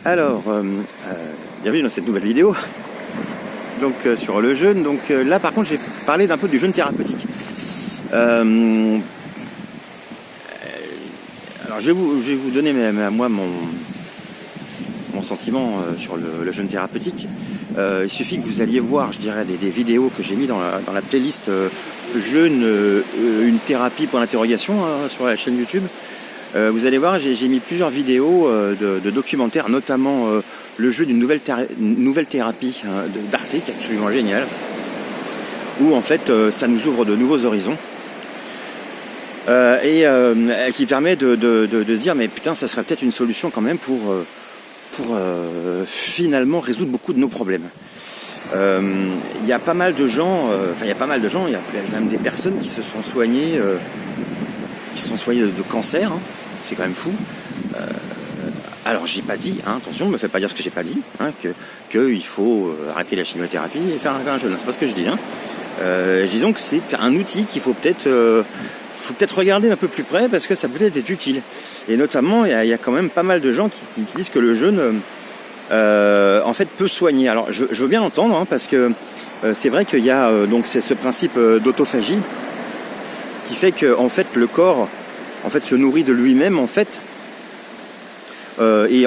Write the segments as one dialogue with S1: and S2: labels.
S1: Alors, bienvenue dans cette nouvelle vidéo. Donc sur le jeûne. Donc là, par contre, j'ai parlé d'un peu du jeûne thérapeutique. Alors, je vais vous donner moi mon sentiment sur le jeûne thérapeutique. Il suffit que vous alliez voir, je dirais, des vidéos que j'ai mis dans la playlist jeûne, une thérapie pour l'interrogation sur la chaîne YouTube. Vous allez voir, j'ai mis plusieurs vidéos de documentaires, notamment le jeu d'une nouvelle thérapie d'Arte, qui est absolument géniale, où en fait ça nous ouvre de nouveaux horizons et qui permet de se dire mais putain, ça serait peut-être une solution quand même pour finalement résoudre beaucoup de nos problèmes. Il y a pas mal de gens, il y a même des personnes qui se sont soignées, de cancer. C'est quand même fou. Alors j'ai pas dit, attention, ne me faites pas dire ce que j'ai pas dit, que il faut arrêter la chimiothérapie et faire un jeûne. C'est pas ce que je dis. Disons que c'est un outil qu'il faut peut-être regarder un peu plus près parce que ça peut être utile. Et notamment, il y a quand même pas mal de gens qui disent que le jeûne, en fait, peut soigner. Alors je veux bien l'entendre, parce que c'est vrai qu'il y a donc c'est ce principe d'autophagie qui fait que en fait le corps se nourrit de lui-même et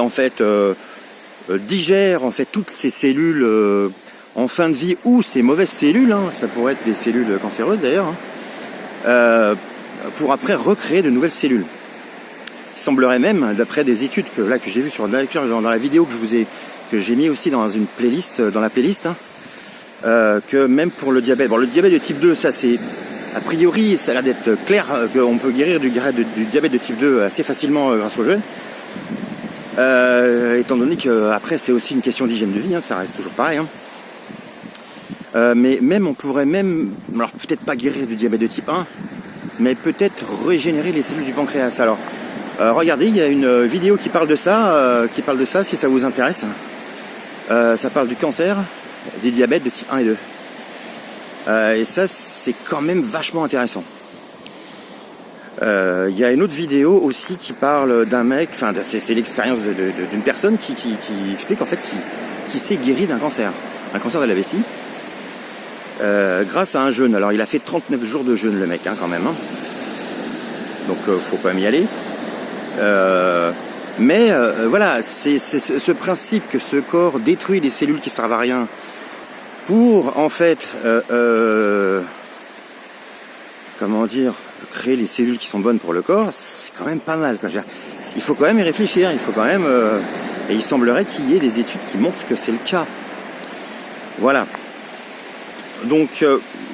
S1: digère toutes ces cellules en fin de vie ou ces mauvaises cellules, ça pourrait être des cellules cancéreuses d'ailleurs, pour après recréer de nouvelles cellules. Il semblerait même, d'après des études que j'ai vues sur dans la vidéo que j'ai mis aussi dans la playlist, que même pour le diabète, le diabète de type 2, ça c'est a priori, ça a l'air d'être clair qu'on peut guérir du diabète de type 2 assez facilement grâce au jeûne. Étant donné que après c'est aussi une question d'hygiène de vie, ça reste toujours pareil. Mais même on pourrait alors peut-être pas guérir du diabète de type 1, mais peut-être régénérer les cellules du pancréas. Alors regardez, il y a une vidéo qui parle de ça, si ça vous intéresse. Ça parle du cancer, des diabètes de type 1 et 2. Et ça, c'est quand même vachement intéressant. Il y a une autre vidéo aussi qui parle d'un mec, c'est l'expérience d'une personne qui explique en fait qui s'est guéri d'un cancer de la vessie, grâce à un jeûne. Alors il a fait 39 jours de jeûne le mec, quand même. Donc faut quand même y aller. Mais voilà, c'est ce principe que ce corps détruit les cellules qui servent à rien pour en fait créer les cellules qui sont bonnes pour le corps, c'est quand même pas mal. Il faut quand même y réfléchir, et il semblerait qu'il y ait des études qui montrent que c'est le cas. Voilà. Donc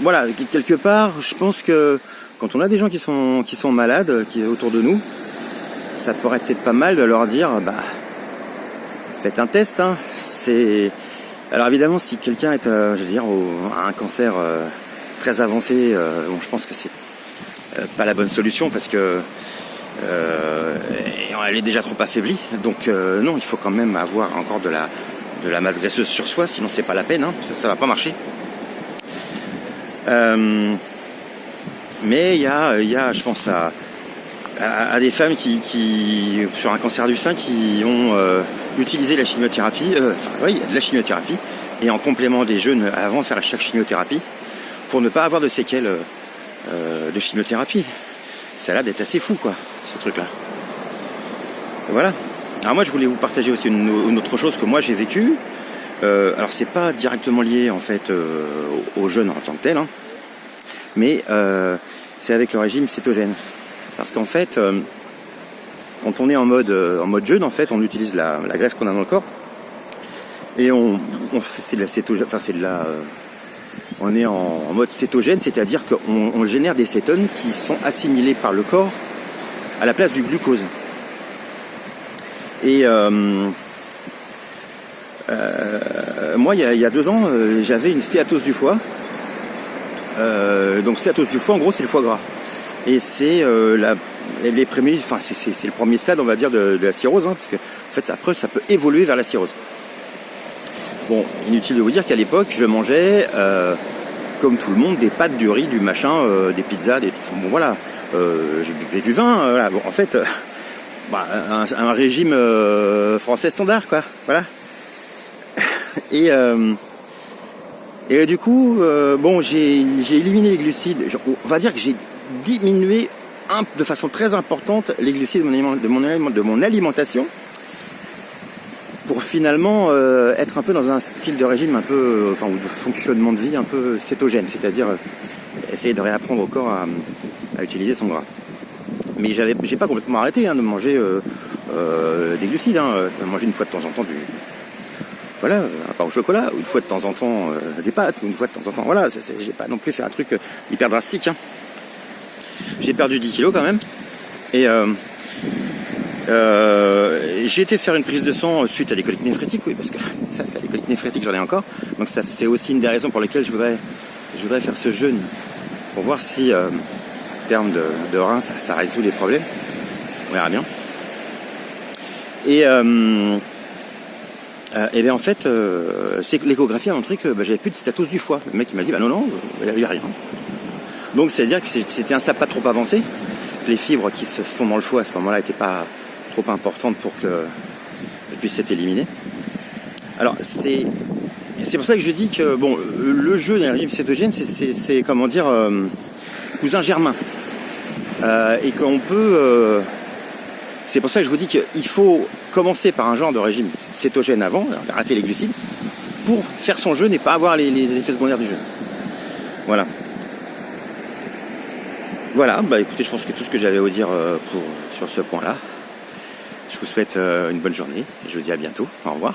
S1: voilà, quelque part, je pense que quand on a des gens qui sont malades, qui autour de nous, ça pourrait peut-être pas mal de leur dire, faites un test. Alors évidemment, si quelqu'un est, a un cancer très avancé, je pense que c'est pas la bonne solution parce que elle est déjà trop affaiblie. Donc non, il faut quand même avoir encore de la masse graisseuse sur soi, sinon c'est pas la peine, ça va pas marcher. Mais il y a, je pense à des femmes qui sur un cancer du sein qui ont utilisé la chimiothérapie, de la chimiothérapie, et en complément des jeûnes avant de faire chaque chimiothérapie, pour ne pas avoir de séquelles de chimiothérapie. Ça a l'air d'être assez fou, ce truc-là. Voilà. Alors moi, je voulais vous partager aussi une autre chose que moi j'ai vécu. Alors c'est pas directement lié en fait au jeûne en tant que tel, mais c'est avec le régime cétogène. Parce qu'en fait, quand on est en mode jeûne, en fait, on utilise la graisse qu'on a dans le corps et c'est de la cétogène. On est en mode cétogène, c'est-à-dire qu'on génère des cétones qui sont assimilés par le corps à la place du glucose. Et moi, il y a 2 ans, j'avais une stéatose du foie. Donc stéatose du foie, en gros, c'est le foie gras. Et c'est les premiers, c'est le premier stade, on va dire, de la cirrhose, parce que en fait, après, ça peut évoluer vers la cirrhose. Bon, inutile de vous dire qu'à l'époque, je mangeais, comme tout le monde, des pâtes, du riz, du machin, des pizzas, je buvais du vin. Voilà. Bon, en fait, un régime français standard, quoi. Voilà. Et du coup, j'ai éliminé les glucides. On va dire que j'ai diminué de façon très importante les glucides de mon alimentation pour finalement être un peu dans un style de régime un peu, ou de fonctionnement de vie un peu cétogène, c'est-à-dire essayer de réapprendre au corps à utiliser son gras. Mais j'ai pas complètement arrêté de manger des glucides, de manger une fois de temps en temps un pain au chocolat, ou une fois de temps en temps des pâtes, ou une fois de temps en temps, voilà, j'ai pas non plus fait un truc hyper drastique. J'ai perdu 10 kilos quand même, et j'ai été faire une prise de sang suite à des coliques néphrétiques, oui, parce que ça, c'est les coliques néphrétiques, j'en ai encore, donc ça, c'est aussi une des raisons pour lesquelles je voudrais faire ce jeûne, pour voir si, en termes de reins, ça résout les problèmes, on verra bien. Et bien en fait, c'est que l'échographie a montré que j'avais plus de stéatose du foie. Le mec il m'a dit non, il n'y a rien. Donc c'est-à-dire que c'était un stade pas trop avancé. Les fibres qui se font dans le foie à ce moment-là n'étaient pas trop importantes pour qu'elles puissent être éliminées. Alors c'est pour ça que je dis que le jeu d'un régime cétogène, c'est comment dire, cousin germain. Et qu'on peut... c'est pour ça que je vous dis qu'il faut commencer par un genre de régime cétogène avant, arrêter les glucides, pour faire son jeûne et pas avoir les effets secondaires du jeûne. Voilà. Voilà, écoutez, je pense que tout ce que j'avais à vous dire sur ce point-là. Je vous souhaite une bonne journée. Je vous dis à bientôt. Au revoir.